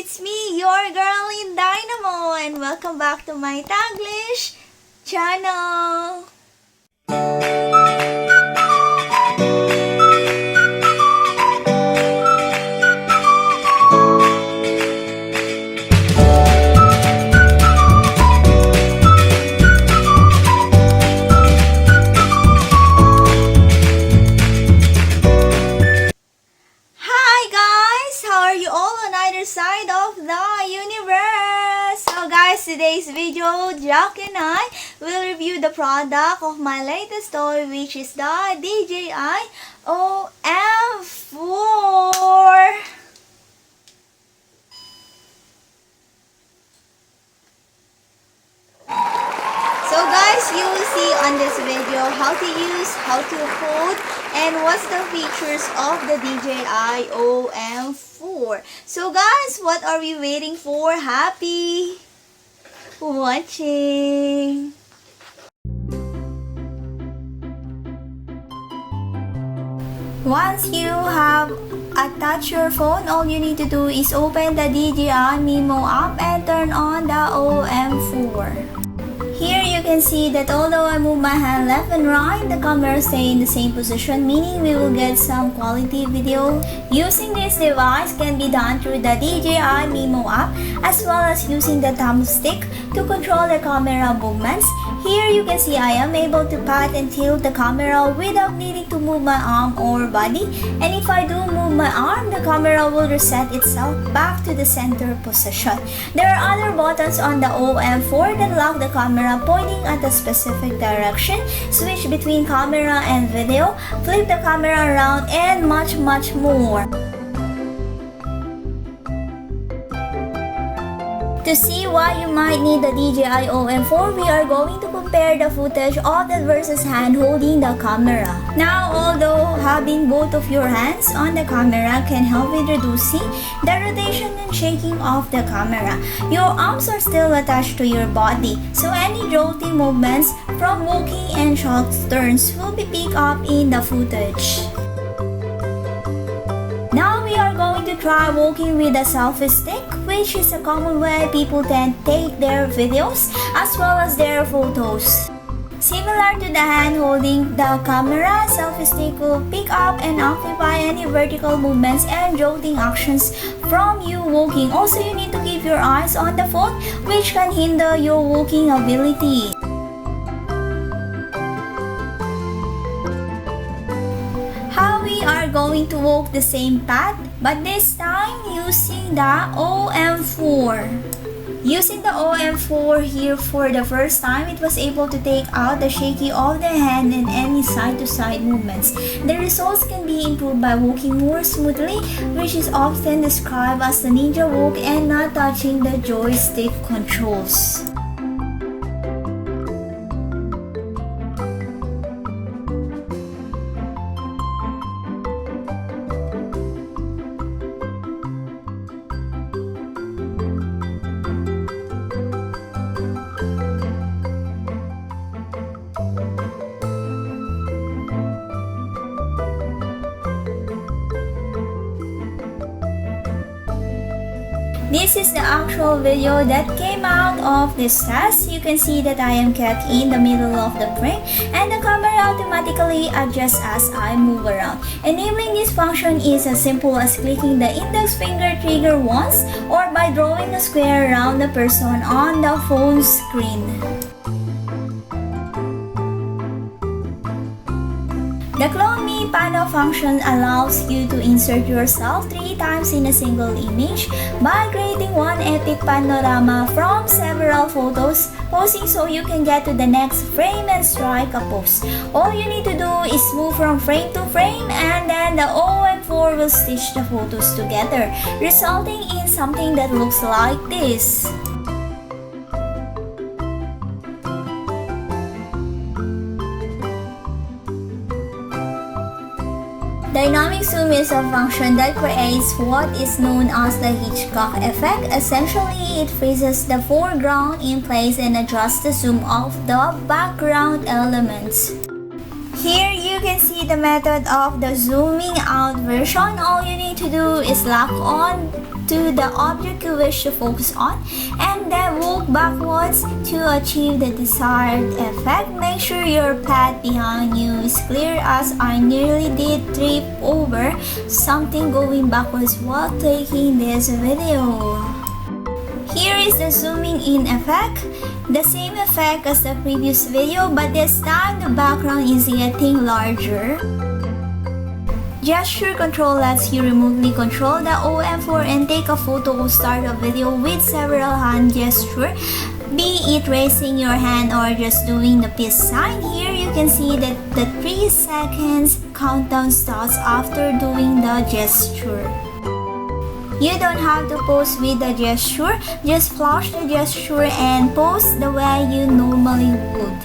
it's me, your girl in Dynamo, and welcome back to my Taglish channel. Side of the universe. So guys, today's video, Jack and I will review the product of my latest toy, which is the DJI OM4. So guys, you will see on this video how to use, how to hold, and what's the features of the DJI OM4. So guys, what are we waiting for? Happy watching! Once you have attached your phone, all you need to do is open the DJI Mimo app and turn on the OM4. Here you can see that although I move my hand left and right, the camera stays in the same position, meaning we will get some quality video. Using this device can be done through the DJI Mimo app, as well as using the thumbstick to control the camera movements. Here you can see I am able to pat and tilt the camera without needing to move my arm or body, and if I do move my arm, the camera will reset itself back to the center position. There are other buttons on the OM4 that lock the camera pointing at a specific direction, switch between camera and video, flip the camera around, and much more. To see why you might need the DJI OM4, we are going to compare the footage of that versus hand holding the camera. Now, although having both of your hands on the camera can help with reducing the rotation and shaking of the camera, your arms are still attached to your body, so any jolting movements from walking and short turns will be picked up in the footage. Now we are going to try walking with a selfie stick, which is a common way people tend to take their videos as well as their photos. Similar to the hand holding the camera, selfie stick will pick up and amplify any vertical movements and jolting actions from you walking. Also, you need to keep your eyes on the phone, which can hinder your walking ability. We are going to walk the same path, but this time using the OM4. Using the OM4 here for the first time, it was able to take out the shaky of the hand and any side-to-side movements. The results can be improved by walking more smoothly, which is often described as the ninja walk, and not touching the joystick controls. This is the actual video that came out of this test. You can see that I am kept in the middle of the frame, and the camera automatically adjusts as I move around. Enabling this function is as simple as clicking the index finger trigger once, or by drawing a square around the person on the phone screen. The Clone Me panel function allows you to insert yourself 3 times in a single image by creating one epic panorama from several photos, posing so you can get to the next frame and strike a pose. All you need to do is move from frame to frame, and then the OM4 will stitch the photos together, resulting in something that looks like this. Dynamic zoom is a function that creates what is known as the Hitchcock effect. Essentially, it freezes the foreground in place and adjusts the zoom of the background elements. Here you can see the method of the zooming out version. All you need to do is lock on to the object you wish to focus on and then walk backwards to achieve the desired effect. Make sure your path behind you is clear, as I nearly did trip over something going backwards while taking this video. Here is the zooming in effect. The same effect as the previous video, but this time the background is getting larger. Gesture control lets you remotely control the OM4 and take a photo or start a video with several hand gestures, be it raising your hand or just doing the peace sign. Here you can see that the 3 seconds countdown starts after doing the gesture. You don't have to pose with the gesture, just flash the gesture and pose the way you normally would.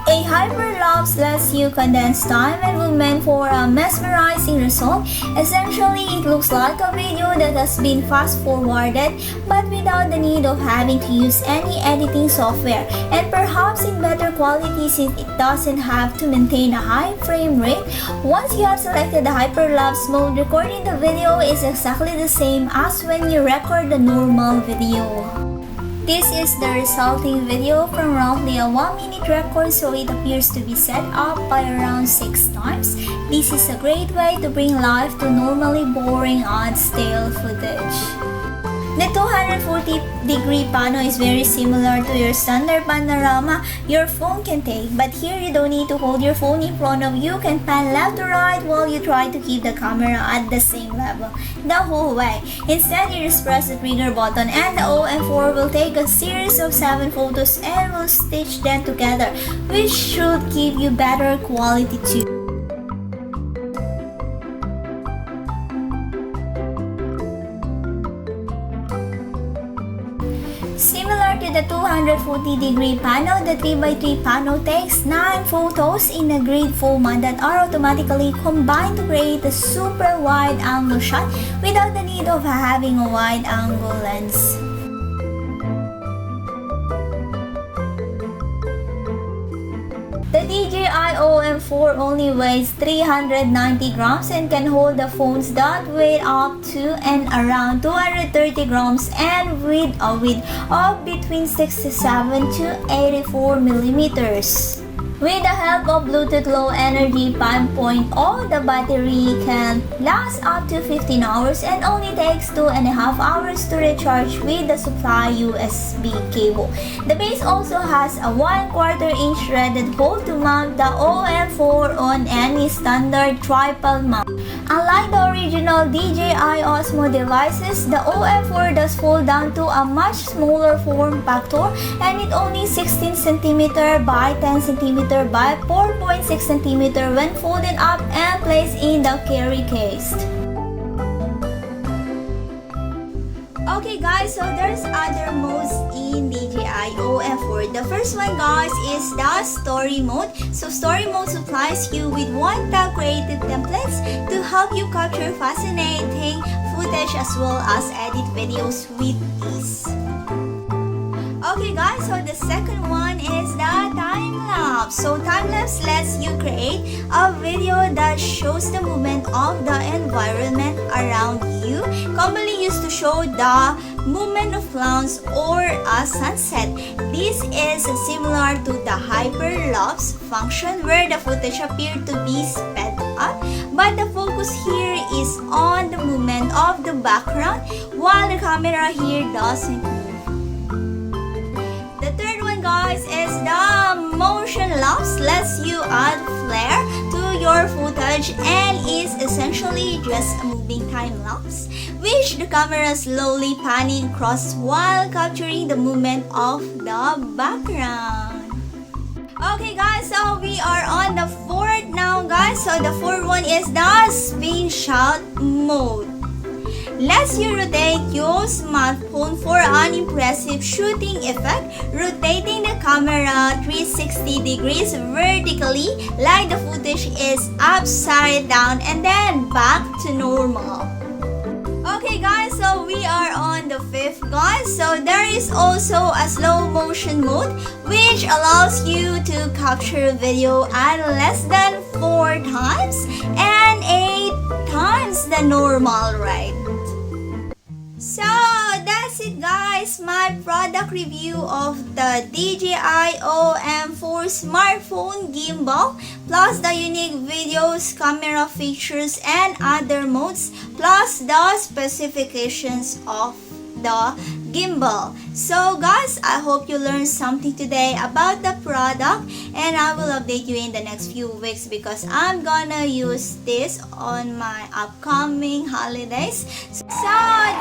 A hyperlapse lets you condense time and movement for a mesmerizing result. Essentially, it looks like a video that has been fast-forwarded, but without the need of having to use any editing software. And perhaps in better quality since it doesn't have to maintain a high frame rate. Once you have selected the hyperlapse mode, recording the video is exactly the same as when you record the normal video. This is the resulting video from roughly a 1-minute record, so it appears to be set up by around 6 times. This is a great way to bring life to normally boring and stale footage. The 240-degree pano is very similar to your standard panorama your phone can take, but here you don't need to hold your phone in front of you. You can pan left to right while you try to keep the camera at the same level the whole way. Instead, you just press the trigger button and the OM4 will take a series of 7 photos and will stitch them together, which should give you better quality too. Similar to the 240-degree pano, the 3x3 pano takes 9 photos in a grid format that are automatically combined to create a super wide-angle shot without the need of having a wide-angle lens. The DJI OM4 only weighs 390 grams and can hold the phones that weigh up to and around 230 grams and with a width of between 67 to 84 millimeters. With the help of Bluetooth Low Energy 5.0, the battery can last up to 15 hours and only takes 2.5 hours to recharge with the supply USB cable. The base also has a 1/4 inch threaded hole to mount the OM4 on any standard tripod mount. Unlike the original DJI Osmo devices, the OM4 does fold down to a much smaller form factor and it only 16 cm by 10 cm by 4.6 cm when folded up and placed in the carry case. Okay guys, so there's other modes in DJI OM4. The first one guys is the story mode. So story mode supplies you with one tab creative templates to help you capture fascinating footage as well as edit videos with ease. Okay guys, so the second one is the time-lapse. So time-lapse lets you create a video that shows the movement of the environment around you, commonly used to show the movement of clouds or a sunset. This is similar to the hyperlapse function where the footage appears to be sped up, but the focus here is on the movement of the background while the camera here doesn't move. The third one guys is the motion lapse. Lets you add flair to your footage and is essentially just a moving time lapse, which the camera slowly panning across while capturing the movement of the background. Okay guys, so we are on the fourth now guys. So the fourth one is the spin shot mode. Lets you rotate your smartphone for an impressive shooting effect, rotating the camera 360 degrees vertically like the footage is upside down and then back to normal. Okay guys, so we are on on the fifth, guys. So there is also a slow motion mode which allows you to capture video at less than 4 times and 8 times the normal rate. So that's it, guys, my product review of the DJI OM4 smartphone gimbal, plus the unique videos, camera features, and other modes, plus the specifications of the gimbal. So guys, I hope you learned something today about the product, and I will update you in the next few weeks because I'm gonna use this on my upcoming holidays. So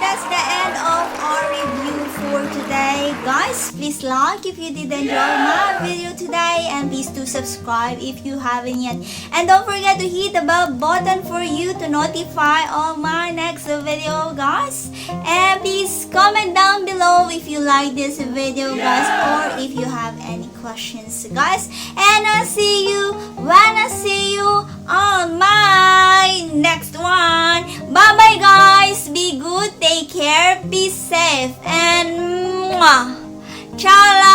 that's the end of our review for today, guys. Please like if you did enjoy my video today, and please do subscribe if you haven't yet, and don't forget to hit the bell button for you to notify on my next video, guys. And please comment down below if you like this video, guys, or if you have any questions, guys. And I'll see you when I see you on my next one. Bye bye, guys. Be good, take care, be safe, and mwah. Ciao.